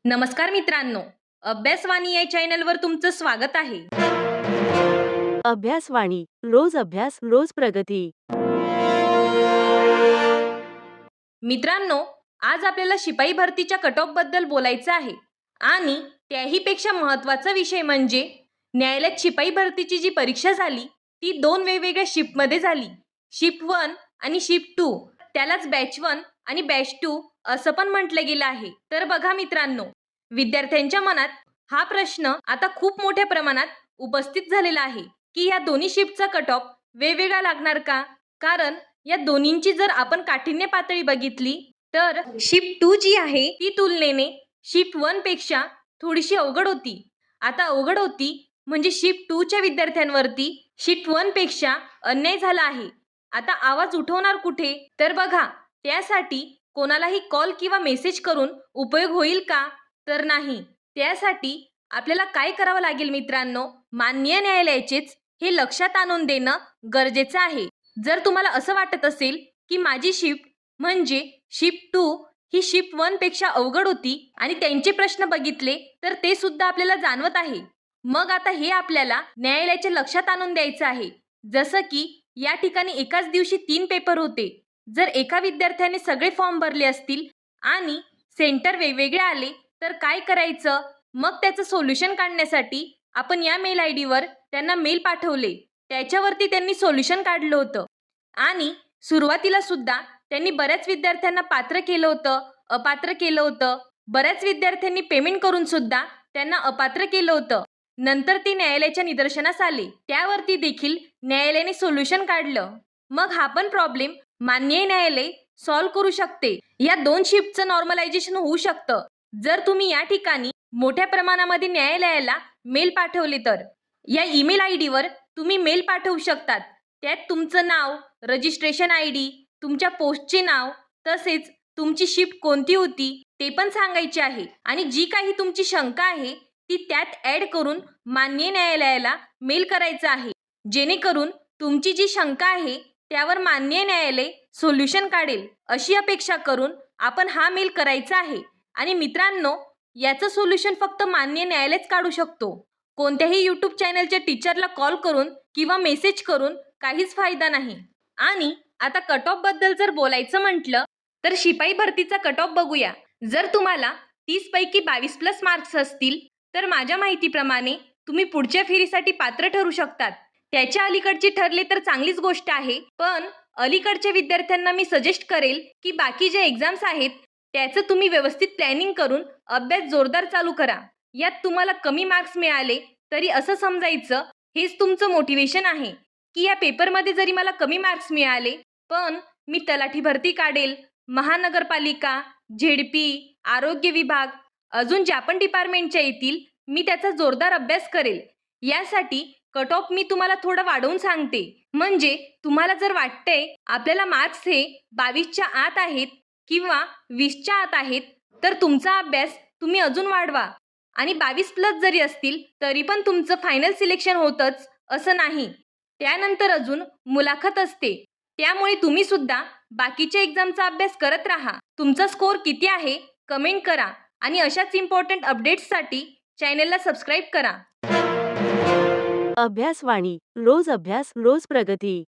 नमस्कार मित्रांनो, अभ्यासवाणी या चॅनलवर तुमचं स्वागत आहे. अभ्यासवाणी रोज अभ्यास रोज प्रगती. मित्रांनो, आज आपल्याला शिपाई भरतीच्या कट ऑफ बद्दल बोलायचं आहे आणि त्याहीपेक्षा महत्त्वाचा विषय म्हणजे न्यायालयात शिपाई भरतीची जी परीक्षा झाली ती दोन वेगवेगळ्या शिफ्टमध्ये झाली. शिफ्ट 1 आणि शिफ्ट 2, त्यालाच बॅच 1 आणि बॅच 2 असं पण म्हटलं गेलं आहे. तर बघा मित्रांनो, विद्यार्थ्यांच्या मनात हा प्रश्न आता खूप मोठ्या प्रमाणात उपस्थित झालेला आहे की या दोन्ही शिफ्टचा कट ऑफ वेगवेगळा लागणार का? कारण या दोन्हींची जर आपण काठिण्य पातळी बघितली तर शिफ्ट 2 जी आहे ती तुलनेने शिफ्ट 1 पेक्षा थोडीशी अवघड होती. आता अवघड होती म्हणजे शिफ्ट 2 च्या विद्यार्थ्यांवरती शिफ्ट 1 पेक्षा अन्याय झाला आहे. आता आवाज उठवणार कुठे? तर बघा, त्यासाठी कोणालाही कॉल किंवा मेसेज करून उपयोग होईल का? तर नाही. त्यासाठी आपल्याला काय करावं लागेल मित्रांनो, माननीय न्यायालयाचेच हे लक्षात आणून देणं गरजेचं आहे. जर तुम्हाला असं वाटत असेल की माझी शिफ्ट म्हणजे शिफ्ट 2 ही शिफ्ट 1 पेक्षा अवघड होती आणि त्यांचे प्रश्न बघितले तर ते सुद्धा आपल्याला जाणवत आहे, मग आता हे आपल्याला न्यायालयाच्या लक्षात आणून द्यायचं आहे. जसं की या ठिकाणी एकाच दिवशी 3 पेपर होते. जर एका विद्यार्थ्याने सगळे फॉर्म भरले असतील आणि सेंटर वेगवेगळे आले तर काय करायचं? मग त्याचं सोल्युशन काढण्यासाठी आपण या मेल आय डीवर त्यांना मेल पाठवले. त्याच्यावरती त्यांनी सोल्युशन काढलं होतं आणि सुरुवातीला सुद्धा त्यांनी बऱ्याच विद्यार्थ्यांना पात्र केलं होतं, अपात्र केलं होतं. बऱ्याच विद्यार्थ्यांनी पेमेंट करून सुद्धा त्यांना अपात्र केलं होतं. नंतर ते न्यायालयाच्या निदर्शनास आले. त्यावरती देखील न्यायालयाने सोल्युशन काढलं. मग हा पण प्रॉब्लेम माननीय न्यायालय सॉल्व्ह करू शकते. या दोन शिफ्टचं नॉर्मलायझेशन होऊ शकतं जर तुम्ही या ठिकाणी मोठ्या प्रमाणामध्ये न्यायालयाला मेल पाठवले तर. या ईमेल आय डीवर तुम्ही मेल पाठवू शकतात. त्यात तुमचं नाव, रजिस्ट्रेशन आय डी, तुमच्या पोस्टचे नाव, तसेच तुमची शिफ्ट कोणती होती ते पण सांगायचे आहे आणि जी काही तुमची शंका आहे ती त्यात ॲड करून माननीय न्यायालयाला मेल करायचं आहे. जेणेकरून तुमची जी शंका आहे त्यावर माननीय न्यायालय सोल्युशन काढेल अशी अपेक्षा करून आपण हा मेल करायचा आहे. आणि मित्रांनो, याचं सोल्युशन फक्त माननीय न्यायालयच काढू शकतो. कोणत्याही यूट्यूब चॅनलच्या टीचरला कॉल करून किंवा मेसेज करून काहीच फायदा नाही. आणि आता कट ऑफ बद्दल जर बोलायचं म्हटलं तर शिपाई भरतीचा कट ऑफ बघूया. जर तुम्हाला 30 पैकी 22 प्लस मार्क्स असतील तर माझ्या माहितीप्रमाणे तुम्ही पुढच्या फेरीसाठी पात्र ठरू शकतात. त्याच्या अलीकडची ठरले तर चांगलीच गोष्ट आहे, पण अलीकडच्या विद्यार्थ्यांना मी सजेस्ट करेल की बाकी जे एक्झाम्स आहेत त्याचं तुम्ही व्यवस्थित प्लॅनिंग करून अभ्यास जोरदार चालू करा. यात तुम्हाला कमी मार्क्स मिळाले तरी असं समजायचं हेच तुमचं मोटिवेशन आहे की या पेपरमध्ये जरी मला कमी मार्क्स मिळाले पण मी तलाठी भरती काढेल, महानगरपालिका, झेडपी, आरोग्य विभाग, अजून ज्या पण डिपार्टमेंटच्या येतील मी त्याचा जोरदार अभ्यास करेल. यासाठी कट ऑफ मी तुम्हाला थोडं वाढवून सांगते. म्हणजे तुम्हाला जर वाटतंय आपल्याला मार्क्स हे 22च्या आत आहेत किंवा 20च्या आत आहेत तर तुमचा अभ्यास तुम्ही अजून वाढवा. आणि 22 प्लस जरी असतील तरी पण तुमचं फायनल सिलेक्शन होतंच असं नाही. त्यानंतर अजून मुलाखत असते. त्यामुळे तुम्ही सुद्धा बाकीच्या एक्झामचा अभ्यास करत राहा. तुमचा स्कोर किती आहे कमेंट करा आणि अशाच इम्पॉर्टंट अपडेट्ससाठी चॅनलला सबस्क्राईब करा. अभ्यासवाणी रोज अभ्यास रोज प्रगती.